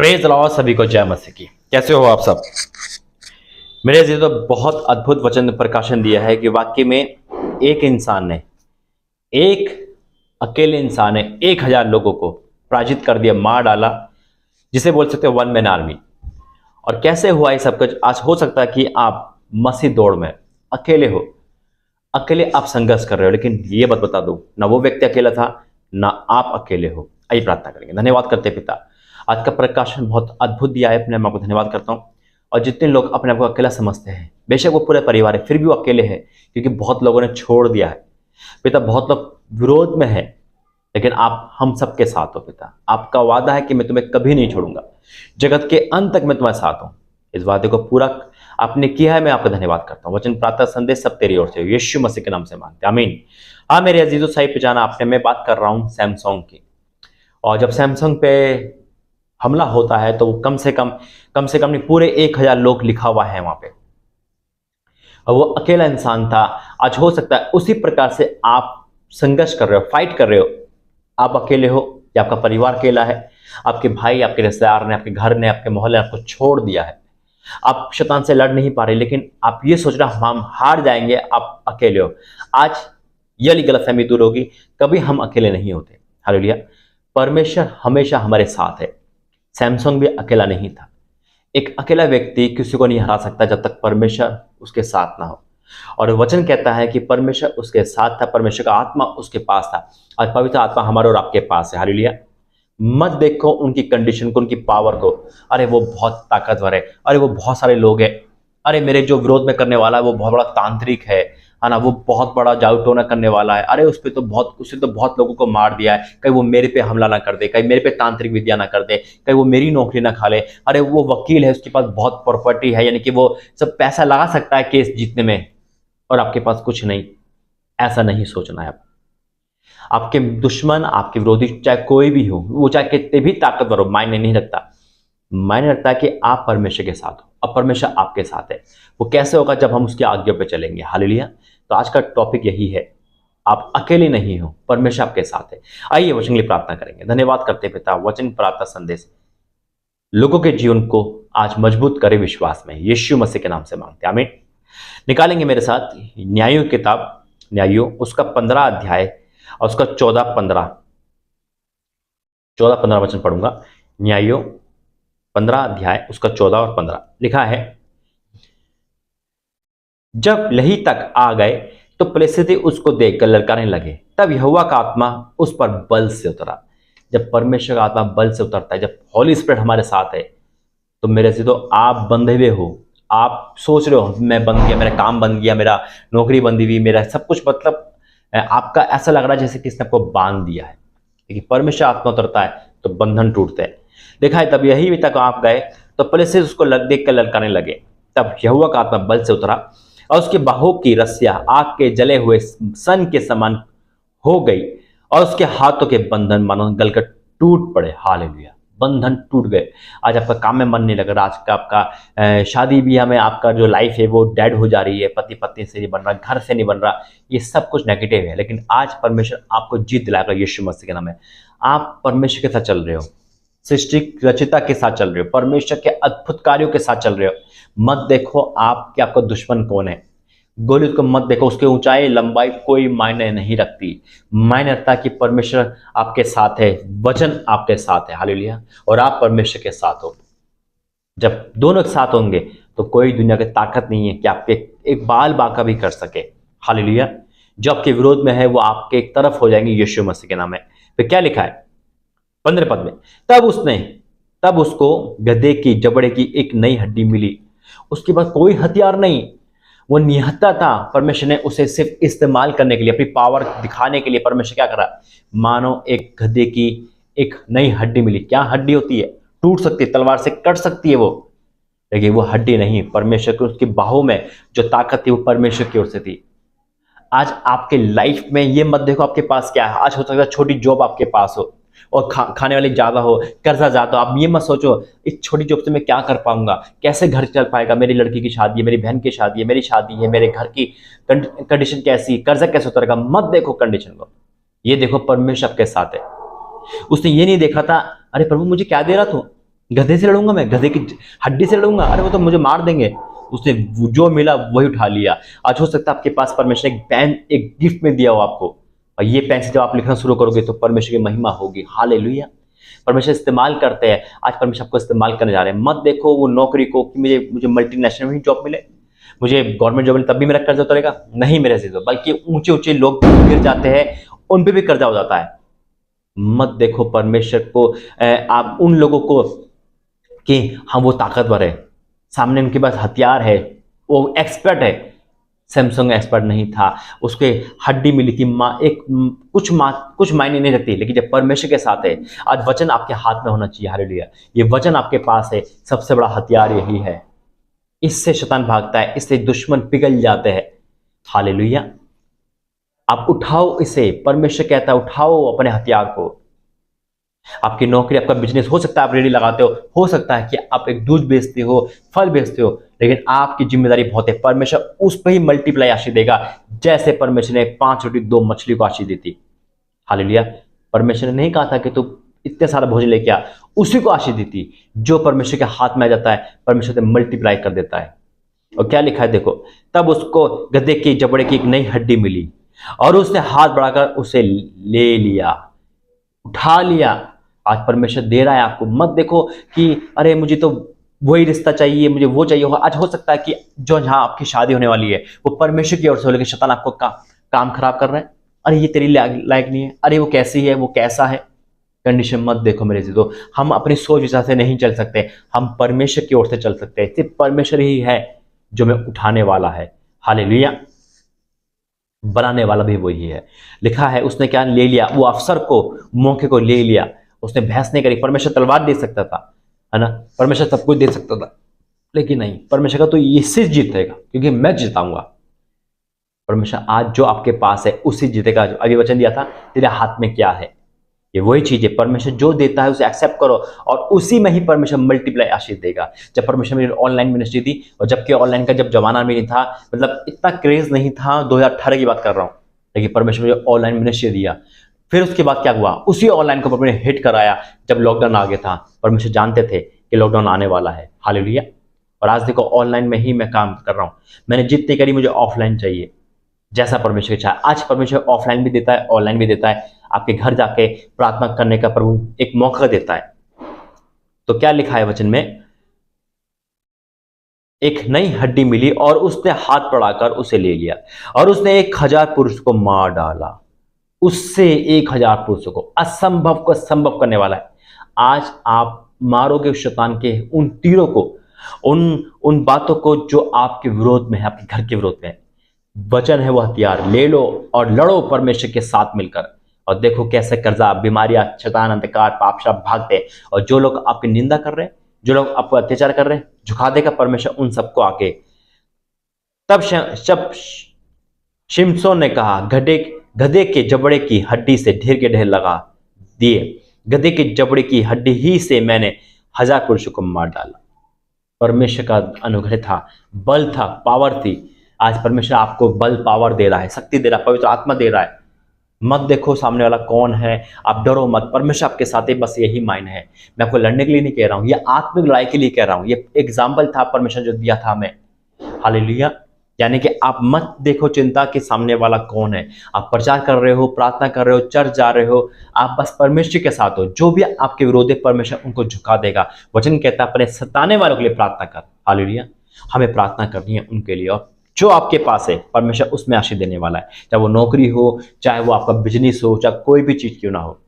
Praise law सभी को जय मसीह की। कैसे हो आप सब? मेरे जी तो बहुत अद्भुत वचन प्रकाशन दिया है कि वाकई में एक अकेले इंसान ने 1000 लोगों को पराजित कर दिया, मार डाला, जिसे बोल सकते हो वन मैन आर्मी। और कैसे हुआ ये सब कुछ? आज हो सकता है कि आप मसीह दौड़ में अकेले हो, अकेले आप संघर्ष कर रहे हो, लेकिन ये बात बता दूं, ना वो व्यक्ति अकेला था ना आप अकेले हो। आइए प्रार्थना करेंगे। धन्यवाद करते हैं पिता, आज का प्रकाशन बहुत अद्भुत दिया है, अपने आप को धन्यवाद करता हूँ। और जितने लोग अपने आप को अकेला समझते हैं, बेशक वो पूरे परिवार है, फिर भी वो अकेले हैं क्योंकि बहुत लोगों ने छोड़ दिया है। पिता बहुत लोग विरोध में है, लेकिन आप हम सबके साथ हो पिता। आपका वादा है कि मैं तुम्हें कभी नहीं छोड़ूंगा, जगत के अंत तक मैं तुम्हारे साथ हूँ। इस वादे को पूरा आपने किया है, मैं आपका धन्यवाद करता हूँ। वचन प्रार्थना संदेश सब तेरी ओर से, यीशु मसीह के नाम से मांगते हैं, आमीन। हाँ मेरे अजीजों, सही पहचाना आपने। मैं बात कर रहा हूँ सैमसंग की। और जब सैमसंग पे हमला होता है तो कम से कम नहीं, पूरे 1000 लोग लिखा हुआ है वहां पे, और वो अकेला इंसान था। आज हो सकता है उसी प्रकार से आप संघर्ष कर रहे हो, फाइट कर रहे हो। आप अकेले हो या आपका परिवार अकेला है, आपके भाई, आपके रिश्तेदार ने, आपके घर ने, आपके मोहल्ले ने आपको छोड़ दिया है, आप शैतान से लड़ नहीं पा रहे, लेकिन आप ये सोच रहे हो हम हार जाएंगे, आप अकेले हो। आज ये वाली गलतफहमी दूर होगी, कभी हम अकेले नहीं होते। हालेलुया। परमेश्वर हमेशा हमारे साथ है। सैमसंग भी अकेला नहीं था। एक अकेला व्यक्ति किसी को नहीं हरा सकता जब तक परमेश्वर उसके साथ ना हो। और वचन कहता है कि परमेश्वर उसके साथ था, परमेश्वर का आत्मा उसके पास था। आज पवित्र आत्मा हमारे और आपके पास है। हालेलुया। मत देखो उनकी कंडीशन को, उनकी पावर को, अरे वो बहुत ताकतवर है, अरे वो बहुत सारे लोग हैं, अरे मेरे जो विरोध में करने वाला है वो बहुत बड़ा तांत्रिक है ना, वो बहुत बड़ा जादू टोना करने वाला है, अरे उससे तो बहुत लोगों को मार दिया है, कहीं वो मेरे पे हमला ना कर दे, कहीं मेरे पे तांत्रिक विद्या ना कर दे, कहीं वो मेरी नौकरी ना खा ले, अरे वो वकील है, उसके पास बहुत प्रॉपर्टी है, यानी कि वो सब पैसा लगा सकता है केस जीतने में, और आपके पास कुछ नहीं। ऐसा नहीं सोचना है। आपके दुश्मन, आपके विरोधी, चाहे कोई भी हो, वो चाहे कितने भी ताकतवर हो, मायने नहीं रखता। मायने रखता है कि आप परमेश्वर के साथ हो, अब परमेश्वर आपके साथ है। वो कैसे होगा? जब हम उसकी आज्ञा पे चलेंगे। हालेलुया। तो आज का टॉपिक यही है, आप अकेले नहीं हो, परमेश्वर आपके साथ है। आइए वचन के लिए प्रार्थना करेंगे। धन्यवाद करते पिता, वचन प्रार्थना संदेश लोगों के जीवन को आज मजबूत करे विश्वास में, यीशु मसीह के नाम से मांगते हैं, आमीन। निकालेंगे मेरे साथ न्यायों की किताब, न्यायों उसका 15 अध्याय और उसका 14-15 वचन पढ़ूंगा। न्यायों 15 अध्याय उसका 14 और 15 लिखा है। जब लही तक आ गए तो पलिश्ती उसको देखकर ललकारने लगे, तब यहोवा का आत्मा उस पर बल से उतरा। जब परमेश्वर का आत्मा बल से उतरता है, जब हॉली स्पिरिट हमारे साथ है, तो मेरे से तो आप बंधे हुए हो। आप सोच रहे हो मैं बंध गया, मेरा काम बंद गया, मेरा नौकरी बंदी हुई, मेरा सब कुछ, मतलब आपका ऐसा लग रहा है जैसे किसने आपको बांध दिया है। लेकिन परमेश्वर आत्मा उतरता है तो बंधन टूटते हैं। देखा है, तब यही तक आप गए तो पलिश्ती उसको देख कर ललकारने लगे। तब यहोवा का आत्मा बल से उतरा और उसके बाहों की रस्सियां आग के जले हुए सन के समान हो गई और उसके हाथों के बंधन मानो गलकर टूट पड़े। हालेलुया। बंधन टूट गए। आज आपका काम में मन नहीं लग रहा, आज का आपका शादी ब्याह में आपका जो लाइफ है वो डेड हो जा रही है, पति पत्नी से नहीं बन रहा, घर से नहीं बन रहा, ये सब कुछ नेगेटिव है। लेकिन आज परमेश्वर आपको जीत दिलाएगा, यीशु मसीह के नाम है। आप परमेश्वर के साथ चल रहे हो, सृष्टि रचिता के साथ चल रहे हो, परमेश्वर के अद्भुत कार्यों के साथ चल रहे हो। मत देखो आप कि आपका दुश्मन कौन है, गोली को मत देखो, उसकी ऊंचाई लंबाई कोई मायने नहीं रखती। मायने रखता है कि परमेश्वर आपके साथ है, वचन आपके साथ है। हालेलुया। और आप परमेश्वर के साथ हो। जब दोनों एक साथ होंगे तो कोई दुनिया की ताकत नहीं है कि आपके एक बाल बांका भी कर सके। हालेलुया। जो आपके विरोध में है वो आपके एक तरफ हो जाएंगे, यीशु मसीह के नाम है। फिर क्या लिखा है 15 पद में? तब उसको गधे की जबड़े की एक नई हड्डी मिली, उसके बाद कोई हथियार नहीं, वो निहत्था था। परमेश्वर ने उसे सिर्फ इस्तेमाल करने के लिए, अपनी पावर दिखाने के लिए परमेश्वर क्या करा, मानो एक गधे की एक नई हड्डी मिली। क्या हड्डी होती है? टूट सकती है, तलवार से कट सकती है वो, लेकिन वो हड्डी नहीं। परमेश्वर की उसकी बाहों में जो ताकत थी वो परमेश्वर की ओर से थी। आज आपके लाइफ में ये मत देखो आपके पास क्या है। आज हो सकता है छोटी जॉब आपके पास हो और खाने वाले ज्यादा हो, कर्जा ज्यादा हो। आप ये मत सोचो इस छोटी जॉब से मैं क्या कर पाऊंगा, कैसे घर चल पाएगा, मेरी लड़की की शादी है, मेरी बहन की शादी है, मेरी शादी है, मेरे घर की कंडीशन कैसी, कर्जा कैसे उतरेगा। मत देखो कंडीशन को, ये देखो परमेश्वर आपके साथ है। उसने ये नहीं देखा था अरे प्रभु मुझे क्या दे रहा तू, गधे से लड़ूंगा मैं? गधे की हड्डी से लड़ूंगा? अरे वो तो मुझे मार देंगे। उसने जो मिला वही उठा लिया। आज हो सकता है आपके पास परमेश्वर एक पेन एक गिफ्ट में दिया हो आपको, और ये पेन से जब आप लिखना शुरू करोगे तो परमेश्वर की महिमा होगी। हालेलुया। परमेश्वर इस्तेमाल करते हैं। आज परमेश्वर आपको इस्तेमाल करने जा रहे हैं। मत देखो वो नौकरी को कि मुझे मुझे मल्टीनेशनल में ही जॉब मिले, मुझे गवर्नमेंट जॉब मिले तब भी मेरा कर्जा उतरेगा। नहीं मेरे से, बल्कि ऊंचे ऊंचे लोग गिर जाते हैं, उन पे भी कर्जा हो जाता है। मत देखो परमेश्वर को, आप उन लोगों को कि हम वो ताकतवर है, सामने उनके पास हथियार है, वो एक्सपर्ट है। सैमसंग एक्सपर्ट नहीं था, उसके हड्डी मिली थी माँ, कुछ मायने नहीं रखती, लेकिन जब परमेश्वर के साथ है, आज वचन आपके हाथ में होना चाहिए। हालेलुया। ये वचन आपके पास है, सबसे बड़ा हथियार यही है। इससे शैतान भागता है, इससे दुश्मन पिघल जाते हैं। हालेलुया। आप उठाओ इसे, परमेश्वर कहता है उठाओ अपने हथियार को। आपकी नौकरी, आपका बिजनेस, हो सकता है आप रेडी लगाते हो सकता है कि आप एक दूध बेचते हो, फल बेचते हो, लेकिन आपकी जिम्मेदारी बहुत है। परमेश्वर उस पर ही मल्टीप्लाई आशीष देगा, जैसे परमेश्वर ने 5 रोटी 2 मछली को आशीष दी थी। हालेलुया। परमेश्वर ने नहीं कहा था कि तू इतने सारा भोजन लेके आ, उसी को आशीष दी थी। जो परमेश्वर के हाथ में आ जाता है, परमेश्वर से मल्टीप्लाई कर देता है। और क्या लिखा है देखो, तब उसको गधे के जबड़े की एक नई हड्डी मिली और उसने हाथ बढ़ाकर उसे ले लिया, उठा लिया। आज परमेश्वर दे रहा है आपको। मत देखो कि अरे मुझे तो वही रिश्ता चाहिए, मुझे वो चाहिए होगा। आज हो सकता है कि जो जहां आपकी शादी होने वाली है वो परमेश्वर की ओर से हो, लेकिन शैतान आपको काम खराब कर रहा है। अरे ये तेरी लायक नहीं है, अरे वो कैसी है, वो कैसा है। कंडीशन मत देखो मेरे जी। तो हम अपनी सोच विचार से नहीं चल सकते, हम परमेश्वर की ओर से चल सकते हैं। सिर्फ परमेश्वर ही है जो हमें उठाने वाला है। हालेलुया। बनाने वाला भी वही है। लिखा है उसने क्या ले लिया, वो अफसर को, मौके को ले लिया। उसने बहस नहीं करी। परमेश्वर तलवार दे सकता था, है ना, परमेश्वर सब कुछ दे सकता था, लेकिन नहीं, परमेश्वर का तो इससे जीतेगा क्योंकि मैं जिताऊंगा। परमेश्वर आज जो आपके पास है उसी जीतेगा। जो अभी वचन दिया था, तेरे हाथ में क्या है, ये वही चीज है। परमेश्वर जो देता है उसे एक्सेप्ट करो और उसी में ही परमेश्वर मल्टीप्लाई आशीष देगा। जब परमेश्वर मेरी ऑनलाइन मिनिस्ट्री थी, और जबकि ऑनलाइन का जब जमाना में नहीं था, मतलब इतना क्रेज नहीं था, 2018 की बात कर रहा हूँ, लेकिन परमेश्वर मुझे ऑनलाइन मिनिस्ट्री दिया। फिर उसके बाद क्या हुआ, उसी ऑनलाइन को मैंने हिट कराया जब लॉकडाउन आ गया था। परमेश्वर जानते थे कि लॉकडाउन आने वाला है। हालेलुया। और आज देखो ऑनलाइन में ही मैं काम कर रहा हूँ। मैंने जितनी करी, मुझे ऑफलाइन चाहिए, जैसा परमेश्वर की इच्छा है। आज परमेश्वर ऑफलाइन भी देता है, ऑनलाइन भी देता है। आपके घर जाके प्रार्थना करने का प्रभु एक मौका देता है। तो क्या लिखा है वचन में, एक नई हड्डी मिली और उसने हाथ बढ़ाकर उसे ले लिया और उसने 1000 पुरुष को मार डाला। उससे 1000 पुरुषों को, असंभव को संभव करने वाला है। आज आप मारोगे शैतान के उन तीरों को, उन बातों को जो आपके विरोध में है, आपके घर के विरोध में है। वचन है वो हथियार, ले लो और लड़ो परमेश्वर के साथ मिलकर। और देखो कैसे कर्जा, बीमारियां, शैतान, अंधकार, पाप शाप भागते। और जो लोग आपकी निंदा कर रहे हैं, जो लोग आपको अत्याचार कर रहे हैं, झुका देगा परमेश्वर उन सबको आके। तब शिमशोन ने कहा, गधे के जबड़े की हड्डी से ढेर के ढेर लगा दिए। गधे के जबड़े की हड्डी ही से मैंने 1000 पुरुषों को मार डाला। परमेश्वर का अनुग्रह था, बल था, पावर थी। आज परमेश्वर आपको बल, पावर दे रहा है, शक्ति दे रहा है, पवित्र आत्मा दे रहा है। मत देखो सामने वाला कौन है, आप डरो मत, परमेश्वर आपके साथ है। बस यही मायने है। मैं आपको लड़ने के लिए नहीं कह रहा हूं, ये आत्मिक लड़ाई के लिए कह रहा हूं। ये एग्जाम्पल था परमेश्वर जो दिया था हमें। हालेलुया। यानी कि आप मत देखो चिंता कि सामने वाला कौन है। आप प्रचार कर रहे हो, प्रार्थना कर रहे हो, चर्च जा रहे हो, आप बस परमेश्वर के साथ हो। जो भी आपके विरोधी, परमेश्वर उनको झुका देगा। वचन कहता है अपने सताने वालों के लिए प्रार्थना कर। हालेलुया। हमें प्रार्थना करनी है उनके लिए, और जो आपके पास है परमेश्वर उसमें आशीष देने वाला है। चाहे वो नौकरी हो, चाहे वो आपका बिजनेस हो, चाहे कोई भी चीज क्यों ना हो।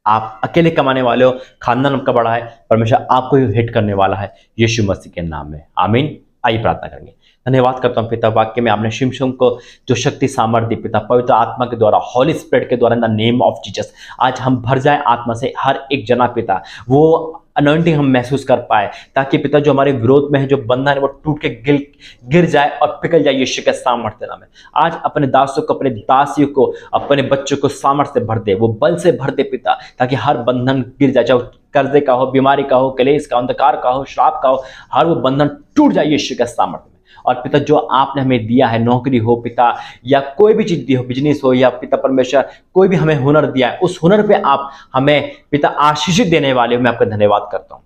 आप अकेले कमाने वाले हो, खानदान आपका बड़ा है, परमेश्वर आपको ही हिट करने वाला है, यीशु मसीह के नाम में। आमीन। आइए प्रार्थना करेंगे। धन्यवाद करता हूं पिता, वाक्य में आपने शिमशोन को जो शक्ति सामर्थ्य पिता, पवित्र आत्मा के द्वारा, हॉली स्पिरिट के द्वारा, in the name of Jesus, आज हम भर जाए आत्मा से। हर एक जना पिता, वो अनॉइंटिंग हम महसूस कर पाए, ताकि पिता जो हमारे विरोध में है, जो बंधन है, वो टूट के गिर जाए और पिघल जाए यीशु के सामर्थ्य नाम में। आज अपने दासों को, अपने दासियों को, अपने बच्चों को सामर्थ्य से भर दे, वो बल से भर दे पिता, ताकि हर बंधन गिर जाए, चाहे कर्जे का हो, बीमारी का हो, क्लेश का, अंधकार का हो, श्राप का हो, हर वो बंधन टूट जाए यीशु के सामर्थ्य में। और पिता जो आपने हमें दिया है, नौकरी हो पिता, या कोई भी चीज दी हो, बिजनेस हो, या पिता परमेश्वर कोई भी हमें हुनर दिया है, उस हुनर पे आप हमें पिता आशीषित देने वाले हो। मैं आपका धन्यवाद करता हूँ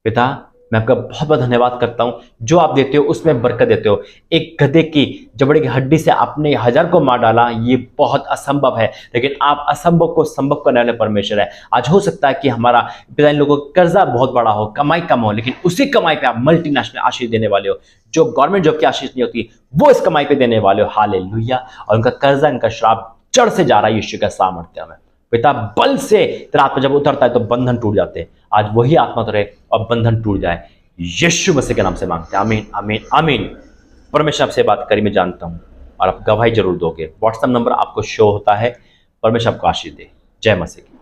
पिता मैं आपका बहुत बहुत धन्यवाद करता हूं, जो आप देते हो उसमें बरकत देते हो। एक गधे की जबड़े की हड्डी से आपने 1000 को मार डाला, ये बहुत असंभव है, लेकिन आप असंभव को संभव करने वाले परमेश्वर है। आज हो सकता है कि हमारा पिता इन लोगों का कर्जा बहुत बड़ा हो, कमाई कम हो, लेकिन उसी कमाई पे आप मल्टीनेशनल आशीष देने वाले हो। जो गवर्नमेंट जॉब की आशीष नहीं होती वो इस कमाई पे देने वाले हो। हालेलुया। और उनका कर्जा, इनका श्राप जड़ से जा रहा है यीशु का सामर्थ्य में। पिता बल से तेरा आत्मा जब उतरता है तो बंधन टूट जाते हैं। आज वही आत्मा उतरे और बंधन टूट जाए, यीशु मसीह के नाम से मांगते हैं। आमीन आमीन आमीन। परमेश्वर आपसे बात करी मैं जानता हूं, और आप गवाही जरूर दोगे। व्हाट्सएप नंबर आपको शो होता है। परमेश्वर आपको आशीष दे। जय मसीह की।